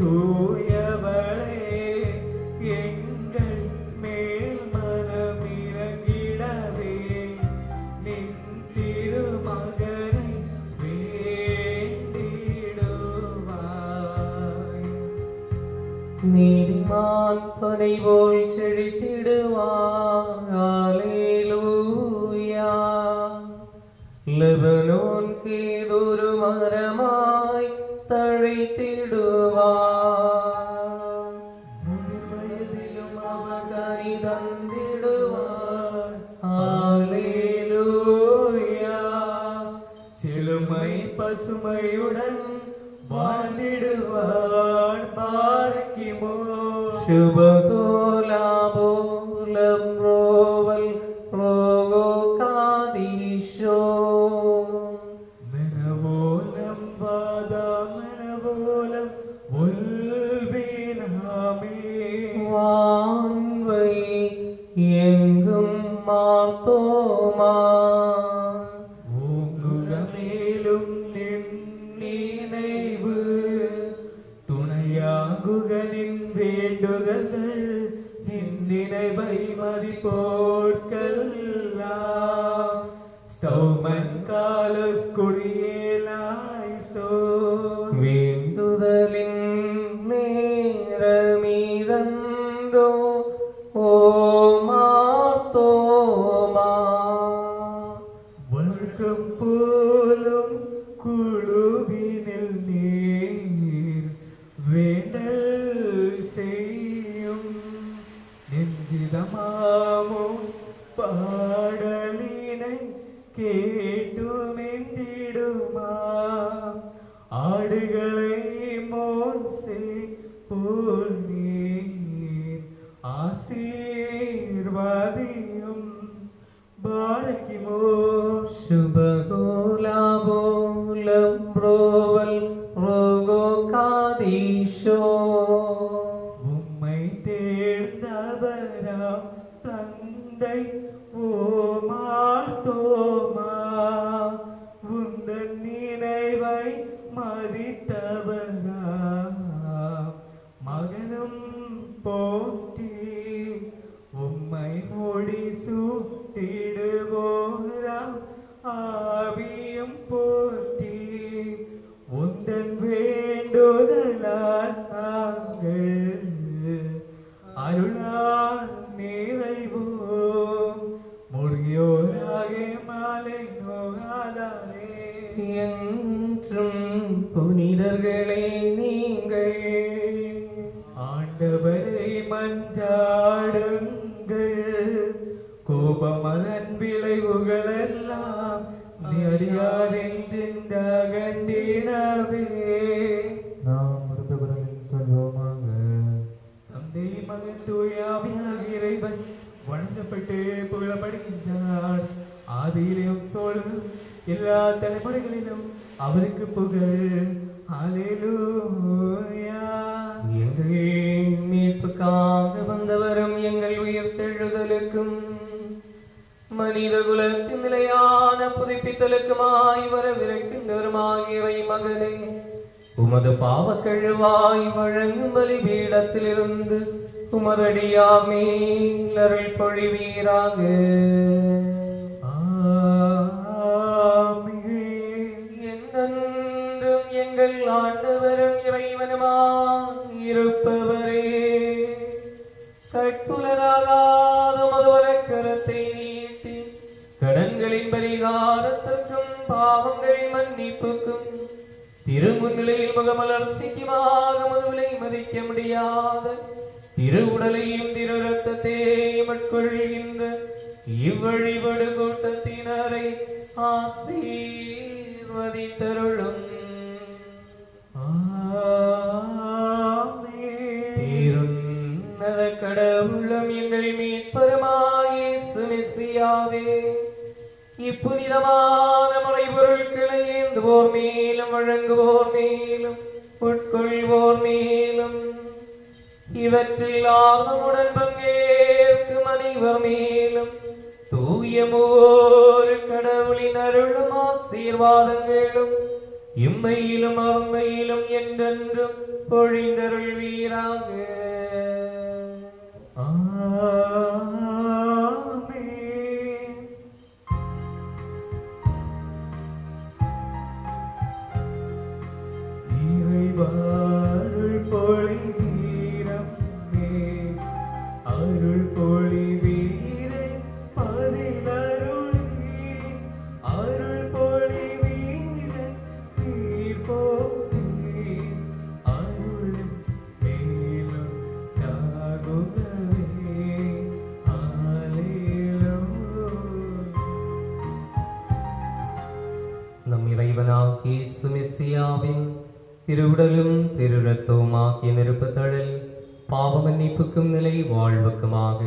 தூயவளே எங்கள் மேல் மனமிறங்கிடவே நின் திருமகனை வேண்டிடுவாய்.
நீதிமான் பனை போல் செழித்திடுவார். அல்லேலூயா. லெபனோன் கேதொரு மரமாய் தழைத்திடுவார்.
முதிர்வயதிலும்
அவர் கனி தந்திடுவார்.
அல்லேலூயா. சிலுமை பசுமையுடன் வாழ்ந்திடுவார் பாரக்கிமோ
சுபகோலாபோ லப்ரோவல் ரோகோ காதீஷோ
மனவோலம் வாதா மனவோலம் உள்வீனாமே
வான்வை எங்கும் மாத்தோமா
ஓங்குகமேலும் நினைவு துணையாகுகனின் வேண்டுதல்கள் நினைவை மதிப்போர்க்கெல்லாம் ஸ்தௌமன் காலஸ் குடியேலாய்சோ
வேண்டுதலின் நேரமீதன்றோ ஓ மாத்தோமா
வழக்கம் போலும் குழுவினில் நீர் வேண்டல் செய்யும் நெஞ்சிதமாமோ பாடலினை கேட்டுமெந்திடுமா ஆடுகளை மோசே போல் நீர் ஆசீர்வாதியும் பாரக்கிமோ
சுபகோலாபோ லப்ரோவல் ரோகோ காதீஷோ
உம்மை தேர்ந்தவராம் தந்தை ஓமார்த்தோமா உந்தன் நினைவை மதித்தவரா மகனும் போற்றி உம்மை மொழி சூட்டிடுவோராம் ஆவியும் போற்றி உந்தன் வேண்டுதலால் நாங்கள் அருளால் நிறைவோம் முறியோராக மாலை நோகாதாரே
என்றும் புனிதர்களே நீங்கள்
ஆண்டவரை மன்றாடுங்கள் கோபமதன் விளைவுகள் எல்லாம் நெறியாரென்றகண்டினவே
நாம் விருப்பபுரலின் சொல்வோமாக.
தந்தை மகன் தூயாவியாக இறைவன் வணங்கப்பட்டு புகழப்படுகின்றார். ஆதியிலும் தோழும் எல்லா தலைமுறைகளிலும் அவருக்கு புகழ். ஹல்லேலூயா.
எங்கள் மீட்புக்காக வந்தவரும் எங்கள் உயிர்த்தெழுதலுக்கும் மனித குலத்தின் நிலையான புதுப்பிற்கும் உயிர்த்தலுக்குமாய் வரவிருக்கின்றவருமாகியவை மகனே, உமது பாவக்கழுவாய் வழங்கும் பலிபீடத்திலிருந்து உமதடியார் மேல் அருள் பொழிவீராக. என்றென்றும் எங்கள் ஆண்டவரும் இறைவனுமாய் இருப்பவரே, கற்புலராகாத மதுவரக்கரத்தை நீட்டி கடன்களின் பரிகாரத்துக்கும் பாவங்கள் மன்னிப்புக்கும் திருமுன்னிலையில் முகமலர்ச்சிக்குமாக மதுவிலை மதிக்க முடியாத திருவுடலையும் திரு ரத்தத்தையும் உட்கொள்கின்ற இவ்வழிபடு கூட்டத்தினரை ஆசீர்வதித்தருளும். கடவுளும் எங்கள் மீட்பருமாகிய இயேசு மெசியாவே, இப்புனிதமான மறைபொருட்களை ஏந்துவோர் மேலும் வழங்குவோர் மேலும் உட்கொள்வோர் மேலும் இவற்றில் ஆர்வமுடன் பங்கேற்கும் அனைவர் மேலும் தூயமோர் கடவுளின் அருளும் ஆசீர்வாதங்களும் இம்மையிலும் அம்மையிலும் என்றென்றும் பொழிந்தருள்வீராக. இயேசு மெசியாவின் திருவுடலும் திரு இரத்தமுமாகிய நெருப்புத்தழல் பாவ மன்னிப்புக்கும் நிலை வாழ்வுக்குமாக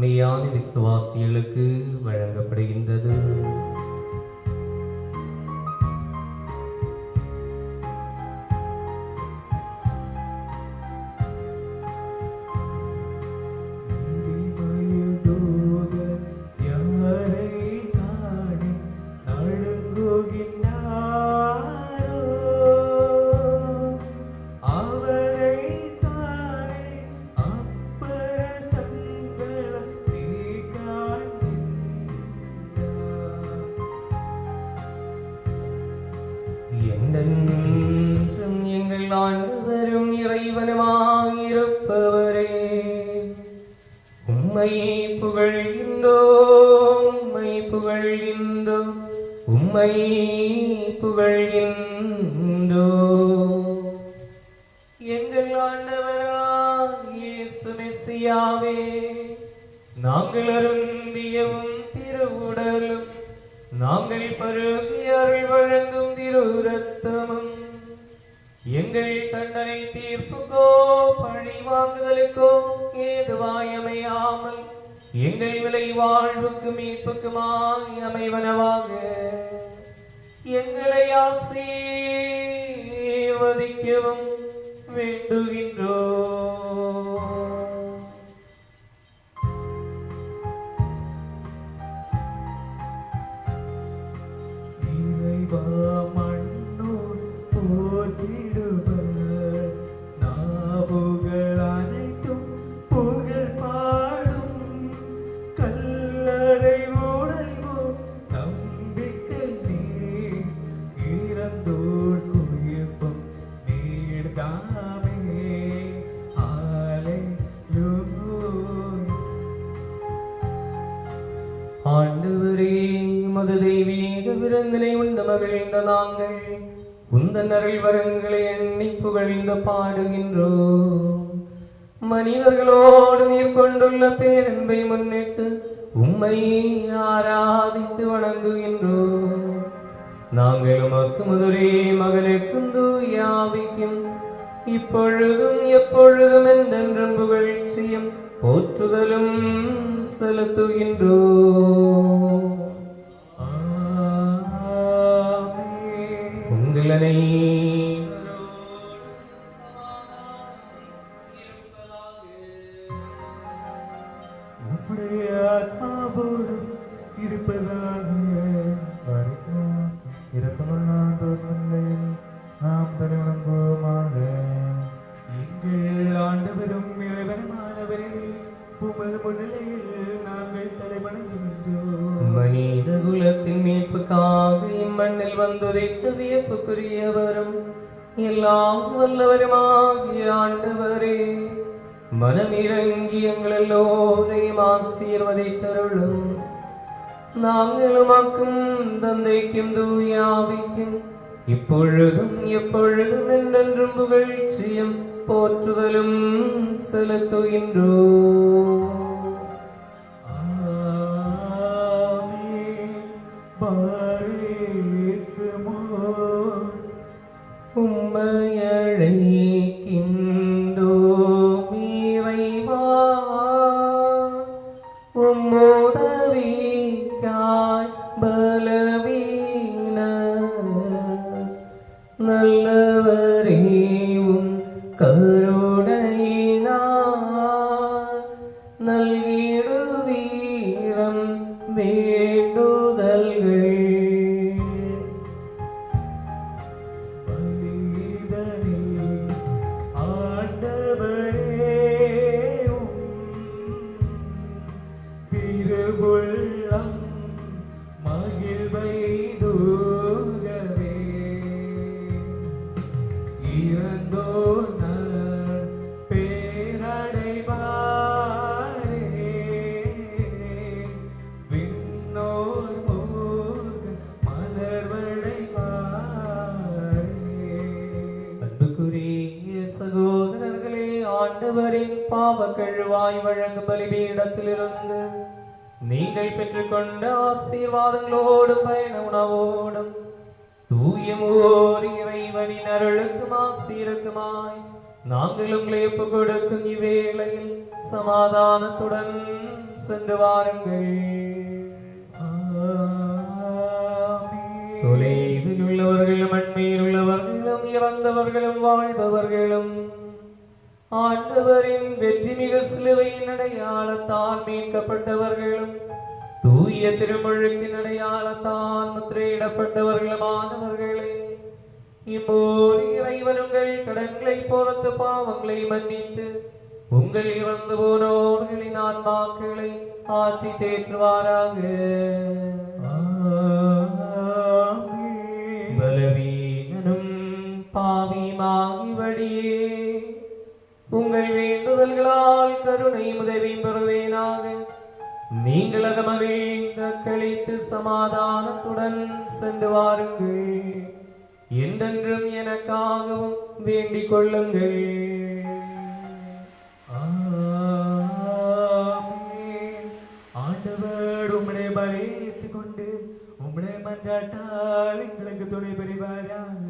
மெய்யான விசுவாசிகளுக்கு வழங்கப்படுகின்றது. எங்கள் ஆண்டவரும் இறைவனுமாயிருப்பவரே, உம்மை புகழ்கின்றோம், உம்மை புகழ்கின்றோம், உம்மை புகழ்கின்றோம். எங்கள் ஆண்டவராகிய இயேசு மெசியாவே, நாங்கள் அருந்தியவும் திருவுடலும் நாங்கள் பருகி அருள் வழங்கும் திரு இரத்தமும் எங்கள் தண்டனை தீர்ப்புக்கோ பழி வாங்குதலுக்கோ ஏதுவாயமையாமல் எங்கள் விலை வாழ்வுக்கு மீட்புக்குமாய் அமைவனவாக எங்களை ஆசீர்வதிக்கவும் வேண்டுகின்றோம். ஆண்டவரே, உமது தெய்வீக விருந்தினை உண்ட மகிழ்ந்த நாங்கள் உந்தன் அருள் வரங்களை எண்ணி புகழ்ந்து பாடுகின்றோம். மனிதர்களோடு நீர் கொண்டுள்ள பேரன்பை முன்னிட்டு உம்மை ஆராதித்து வணங்குகின்றோம். நாங்கள் உமக்கு முதலே மகனுக்கும் தூய ஆவிக்கும் இப்பொழுதும் எப்பொழுதும் என்றென்றும் புகழ்ச்சியும் போற்றுதலும் செலுத்துகின்றோம். உங்களை
ஆத்மாவோடு இருப்பதாக
இம்மண்ணில் வந்துதைத்து வியப்புக்குரியவரும் எல்லாம் வல்லவருமாகிய ஆண்டவரே, மனமிறங்கி எங்கள் எல்லோரையும் ஆசீர்வதித்தருளும். நாங்களும் அக்கும் தந்தைக்கும் தூய ஆவிக்கும் இப்பொழுதும் எப்பொழுதும் என்றென்றும் புகழ்ச்சியும் போற்றுதலும் செலுத்துகின்றோம். உம்மையழைக்கின்றோம் இறைவா, உம்முதவிக்காய் பலவீன நல்லவரே, உம் கருணையினால் நல்கிடுவீரம் வேண்டுதல்கள். ஆண்டவரின் பாவக்கழுவாய் வழங்கு பலிபீடத்திலிருந்து நீங்கள் பெற்றுக்கொண்ட ஆசீர்வாதங்களோடு பயண உணவோடும் தூயமோர் இறைவனின் அருளுக்கும் ஆசீருக்குமாய் நாங்கள் உங்களை ஒப்புக் கொடுக்கும் இவ்வேளையில் சமாதானத்துடன் சென்று வாருங்கள். தொலைவில் உள்ளவர்களும் அண்மையில் உள்ளவர்களும் இறந்தவர்களும் வாழ்பவர்களும் ஆண்டவரின் வெற்றி மிகு சிலுவையின் அடையாளத்தால் மீட்கப்பட்டவர்களும் தூய திருமுழுக்கின் அடையாளத்தால் முத்திரையிடப்பட்டவர்களுமானவர்களே, இப்போது இறைவன் உங்கள் கடன்களை பொறுத்து பாவங்களை மன்னித்து உங்கள் இறந்து போனோர்களின் ஆன்மாக்களை ஆற்றி தேற்றுவாராக. பலவீனனும் பாவியுமாகியபடியே உங்கள் வேண்டுதல்களால் கருணை உதவி பெறுவேனாக. நீங்கள் அது மகிழ்ந்த கழித்து சமாதானத்துடன் சென்று வாருங்கள். என்றென்றும் எனக்காகவும் வேண்டிக் கொள்ளுங்கள்.
ஆண்டவர் உம்முடைய பலியேற்றுக் கொண்டு உம்முடைய மன்றாட்டால் எங்களுக்கு துணை புரிவாராக.